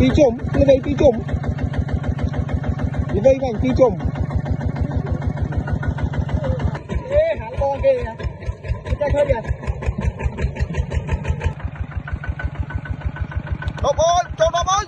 Tí trộm, như vậy tí trộm. Như vậy vành tí trộm. Ê, hãng con kìa. Chạy hơi kìa. Đọc ơi, cho đọc ơi.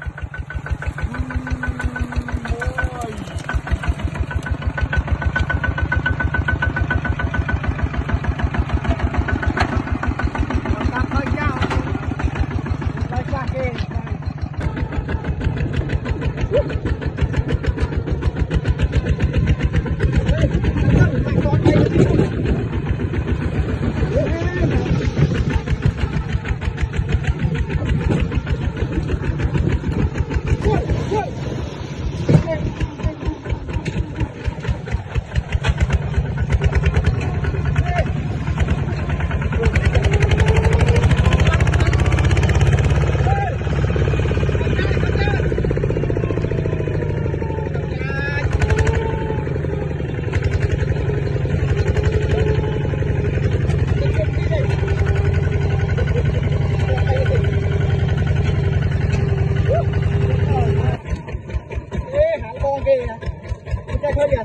Chạy hơi kìa.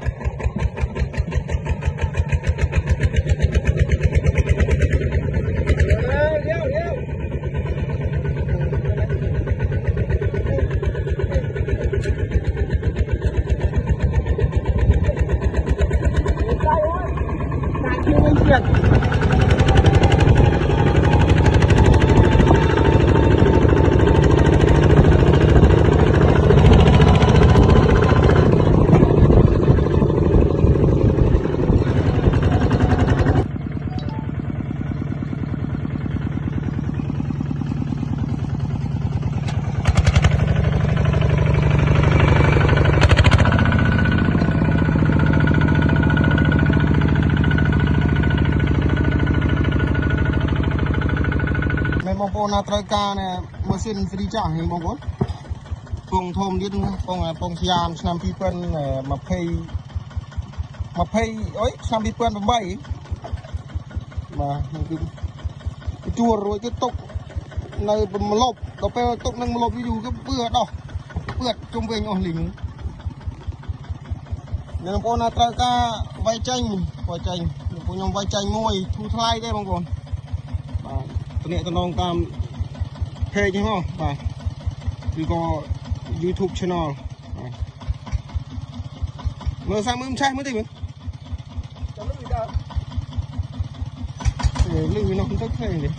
Bông bông na trời ca này mesin free trả hình bông bông bông thôm đi bông siam năm phi phân mà pay ấy năm phi phân bảy mà cái chua rồi cái tốc này một lốp đó phải tốc nâng một lốp ví dụ cái bữa trong về nhỏ lỉnh nên bông na trời ca vay chanh bông nhom vay chanh môi thu thay đây bông bông tụi này tụi nó tam page chứ không và thì có YouTube channel mở sang mới trai mới tìm lưng nó không thích thế này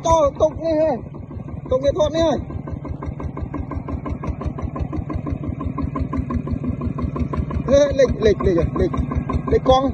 cho tục đi thôi, tục nghệ thuật đi thôi. Lịch con